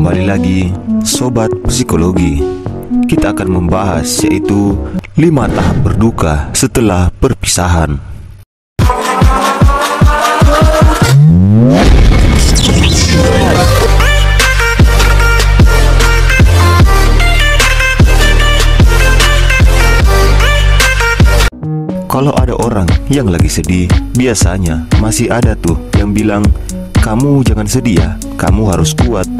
Kembali lagi Sobat Psikologi. Kita akan membahas yaitu 5 tahap berduka setelah perpisahan. Kalau ada orang yang lagi sedih, biasanya masih ada tuh yang bilang, "Kamu jangan sedih ya, kamu harus kuat."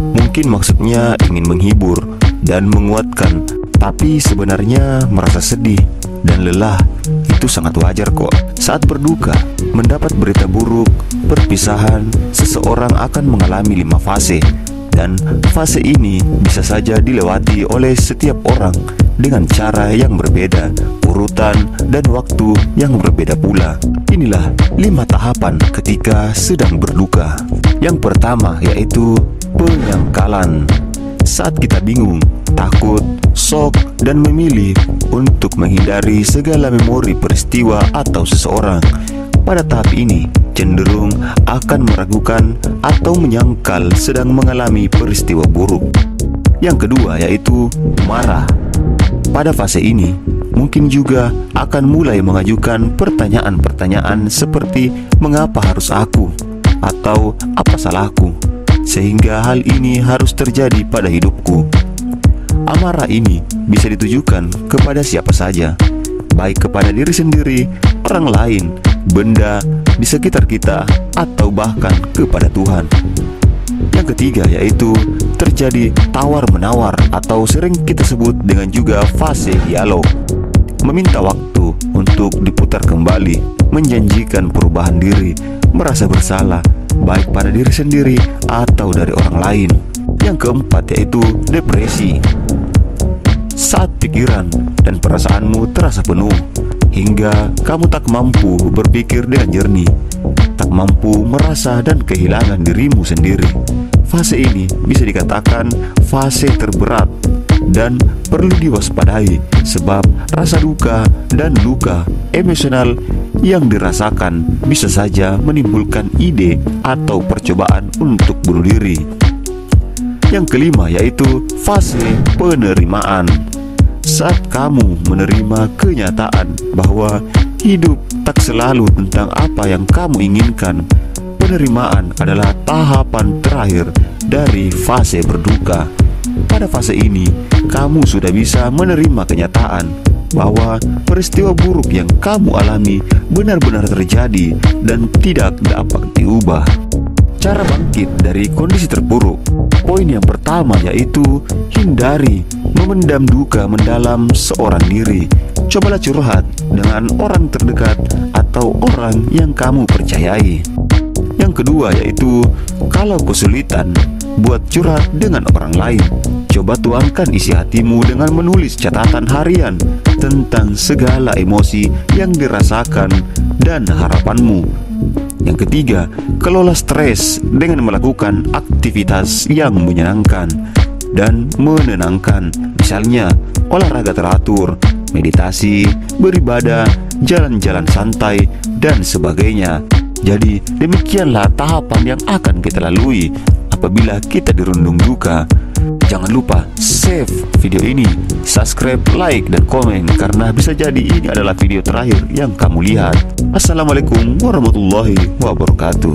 Mungkin maksudnya ingin menghibur dan menguatkan, tapi sebenarnya merasa sedih dan lelah. Itu sangat wajar kok. Saat berduka, mendapat berita buruk, perpisahan, seseorang akan mengalami 5 fase. Dan fase ini bisa saja dilewati oleh setiap orang dengan cara yang berbeda, urutan dan waktu yang berbeda pula. Inilah 5 tahapan ketika sedang berduka. Yang pertama yaitu penyangkalan. Saat kita bingung, takut, shock, dan memilih untuk menghindari segala memori peristiwa atau seseorang, pada tahap ini cenderung akan meragukan atau menyangkal sedang mengalami peristiwa buruk. Yang kedua yaitu marah. Pada fase ini mungkin juga akan mulai mengajukan pertanyaan-pertanyaan seperti mengapa harus aku, atau apa salahku, sehingga hal ini harus terjadi pada hidupku. Amarah ini bisa ditujukan kepada siapa saja, baik kepada diri sendiri, orang lain, benda di sekitar kita, atau bahkan kepada Tuhan. Yang ketiga yaitu terjadi tawar-menawar atau sering kita sebut dengan juga fase dialog. Meminta waktu untuk diputar kembali, menjanjikan perubahan diri, merasa bersalah, baik pada diri sendiri atau dari orang lain. Yang keempat yaitu depresi. Saat pikiran dan perasaanmu terasa penuh, hingga kamu tak mampu berpikir dengan jernih, tak mampu merasa dan kehilangan dirimu sendiri. Fase ini bisa dikatakan fase terberat dan perlu diwaspadai, sebab rasa duka dan luka emosional yang dirasakan bisa saja menimbulkan ide atau percobaan untuk bunuh diri. Yang kelima yaitu fase penerimaan. Saat kamu menerima kenyataan bahwa hidup tak selalu tentang apa yang kamu inginkan, penerimaan adalah tahapan terakhir dari fase berduka. Pada fase ini, kamu sudah bisa menerima kenyataan bahwa peristiwa buruk yang kamu alami benar-benar terjadi dan tidak dapat diubah. Cara bangkit dari kondisi terpuruk. Poin yang pertama yaitu hindari memendam duka mendalam seorang diri. Cobalah curhat dengan orang terdekat atau orang yang kamu percayai. Yang kedua yaitu kalau kesulitan, buat curhat dengan orang lain. Coba tuangkan isi hatimu dengan menulis catatan harian tentang segala emosi yang dirasakan dan harapanmu. Yang ketiga, kelola stres dengan melakukan aktivitas yang menyenangkan dan menenangkan. Misalnya, olahraga teratur, meditasi, beribadah, jalan-jalan santai, dan sebagainya. Jadi, demikianlah tahapan yang akan kita lalui apabila kita dirundung duka. Jangan lupa save video ini, subscribe, like, dan komen, karena bisa jadi ini adalah video terakhir yang kamu lihat. Assalamualaikum warahmatullahi wabarakatuh.